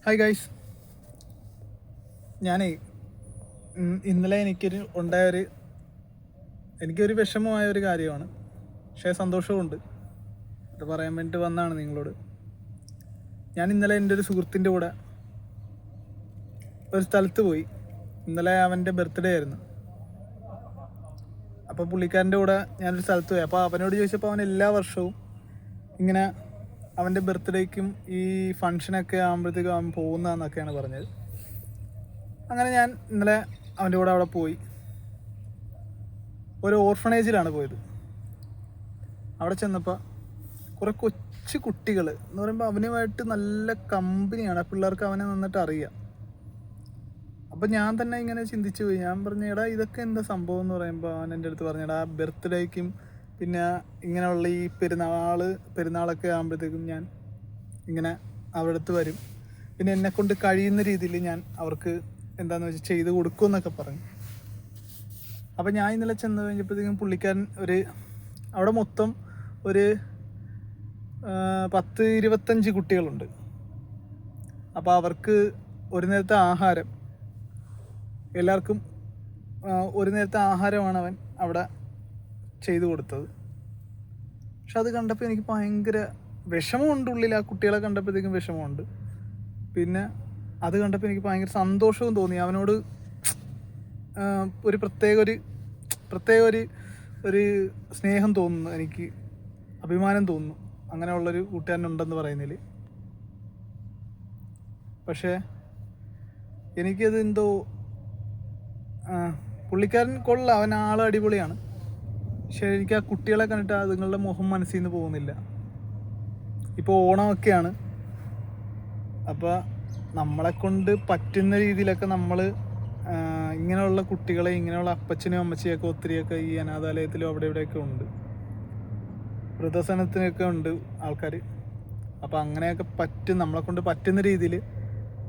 Hi guys, ഞാനേ ഇന്നലെ എനിക്കൊരു വിഷമമായ ഒരു കാര്യമാണ്, പക്ഷേ സന്തോഷവുമുണ്ട്. അത് പറയാൻ വേണ്ടിയിട്ട് വന്നതാണ് നിങ്ങളോട്. ഞാൻ ഇന്നലെ എൻ്റെ ഒരു സുഹൃത്തിൻ്റെ കൂടെ ഒരു സ്ഥലത്ത് പോയി. ഇന്നലെ അവൻ്റെ ബർത്ത്ഡേ ആയിരുന്നു. അപ്പോൾ പുള്ളിക്കാരൻ്റെ കൂടെ ഞാനൊരു സ്ഥലത്ത് പോയി. അപ്പോൾ അവനോട് ചോദിച്ചപ്പോൾ അവൻ എല്ലാ വർഷവും ഇങ്ങനെ അവൻ്റെ ബർത്ത്ഡേക്കും ഈ ഫങ്ഷനൊക്കെ ആകുമ്പോഴത്തേക്കും അവൻ പോകുന്നതെന്നൊക്കെയാണ് പറഞ്ഞത്. അങ്ങനെ ഞാൻ ഇന്നലെ അവൻ്റെ കൂടെ അവിടെ പോയി. ഒരു ഓർഫണേജിലാണ് പോയത്. അവിടെ ചെന്നപ്പോൾ കുറേ കൊച്ചു കുട്ടികൾ എന്ന് പറയുമ്പോൾ അവനുമായിട്ട് നല്ല കമ്പനിയാണ്. ആ പിള്ളേർക്ക് അവനെ നന്നായിട്ട് അറിയാം. അപ്പം ഞാൻ തന്നെ ഇങ്ങനെ ചിന്തിച്ചു പോയി. ഞാൻ പറഞ്ഞു, എടാ ഇതൊക്കെ എന്താ സംഭവം എന്ന് പറയുമ്പോൾ അവൻ എൻ്റെ അടുത്ത് പറഞ്ഞു, എടാ ബർത്ത്ഡേക്കും പിന്നെ ഇങ്ങനെയുള്ള ഈ പെരുന്നാളൊക്കെ ആകുമ്പോഴത്തേക്കും ഞാൻ ഇങ്ങനെ അവിടെ അടുത്ത് വരും. പിന്നെ എന്നെക്കൊണ്ട് കഴിയുന്ന രീതിയിൽ ഞാൻ അവർക്ക് എന്താണെന്ന് വെച്ചാൽ ചെയ്ത് കൊടുക്കുമെന്നൊക്കെ പറഞ്ഞു. അപ്പം ഞാൻ ഇന്നലെ ചെന്ന് കഴിഞ്ഞപ്പോഴത്തേക്കും പുള്ളിക്കാരൻ അവിടെ മൊത്തം ഒരു 10-25 കുട്ടികളുണ്ട്. അപ്പോൾ അവർക്ക് ഒരു നേരത്തെ ആഹാരം, എല്ലാവർക്കും ഒരു നേരത്തെ ആഹാരമാണ് അവൻ അവിടെ ചെയ്തു കൊടുത്തത്. പക്ഷെ അത് കണ്ടപ്പോൾ എനിക്ക് ഭയങ്കര വിഷമമുണ്ട് ഉള്ളിൽ. ആ കുട്ടികളെ കണ്ടപ്പോഴത്തേക്കും വിഷമമുണ്ട്. പിന്നെ അത് കണ്ടപ്പോൾ എനിക്ക് ഭയങ്കര സന്തോഷവും തോന്നി. അവനോട് ഒരു പ്രത്യേക ഒരു സ്നേഹം തോന്നുന്നു, എനിക്ക് അഭിമാനം തോന്നുന്നു അങ്ങനെയുള്ളൊരു കൂട്ടുകാരനുണ്ടെന്ന് പറയുന്നതിൽ. പക്ഷേ എനിക്കത് എന്തോ, പുള്ളിക്കാരൻ കൊള്ളാം, അവൻ ആൾ അടിപൊളിയാണ്. പക്ഷേ എനിക്ക് ആ കുട്ടികളെ കണ്ടിട്ട് അതുങ്ങളുടെ മുഖം മനസ്സിൽ നിന്ന് പോകുന്നില്ല. ഇപ്പോൾ ഓണമൊക്കെയാണ്. അപ്പോൾ നമ്മളെക്കൊണ്ട് പറ്റുന്ന രീതിയിലൊക്കെ നമ്മൾ ഇങ്ങനെയുള്ള കുട്ടികളെ, ഇങ്ങനെയുള്ള അപ്പച്ചനും അമ്മച്ചിയൊക്കെ ഒത്തിരിയൊക്കെ ഈ അനാഥാലയത്തിലും അവിടെ ഇവിടെയൊക്കെ ഉണ്ട്, വൃദ്ധസദനത്തിനൊക്കെ ഉണ്ട് ആൾക്കാർ. അപ്പോൾ അങ്ങനെയൊക്കെ നമ്മളെക്കൊണ്ട് പറ്റുന്ന രീതിയിൽ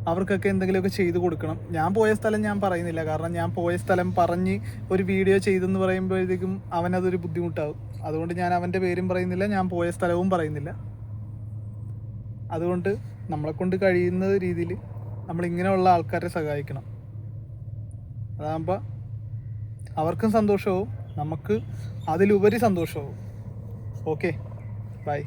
അവർക്കൊക്കെ എന്തെങ്കിലുമൊക്കെ ചെയ്തു കൊടുക്കണം. ഞാൻ പോയ സ്ഥലം ഞാൻ പറയുന്നില്ല, കാരണം ഞാൻ പോയ സ്ഥലം പറഞ്ഞ് ഒരു വീഡിയോ ചെയ്തെന്ന് പറയുമ്പോഴത്തേക്കും അവനതൊരു ബുദ്ധിമുട്ടാകും. അതുകൊണ്ട് ഞാൻ അവൻ്റെ പേരും പറയുന്നില്ല, ഞാൻ പോയ സ്ഥലവും പറയുന്നില്ല. അതുകൊണ്ട് നമ്മളെക്കൊണ്ട് കഴിയുന്ന രീതിയിൽ നമ്മളിങ്ങനെയുള്ള ആൾക്കാരെ സഹായിക്കണം. അതാകുമ്പോൾ അവർക്കും സന്തോഷവും നമുക്ക് അതിലുപരി സന്തോഷവും. Okay, by.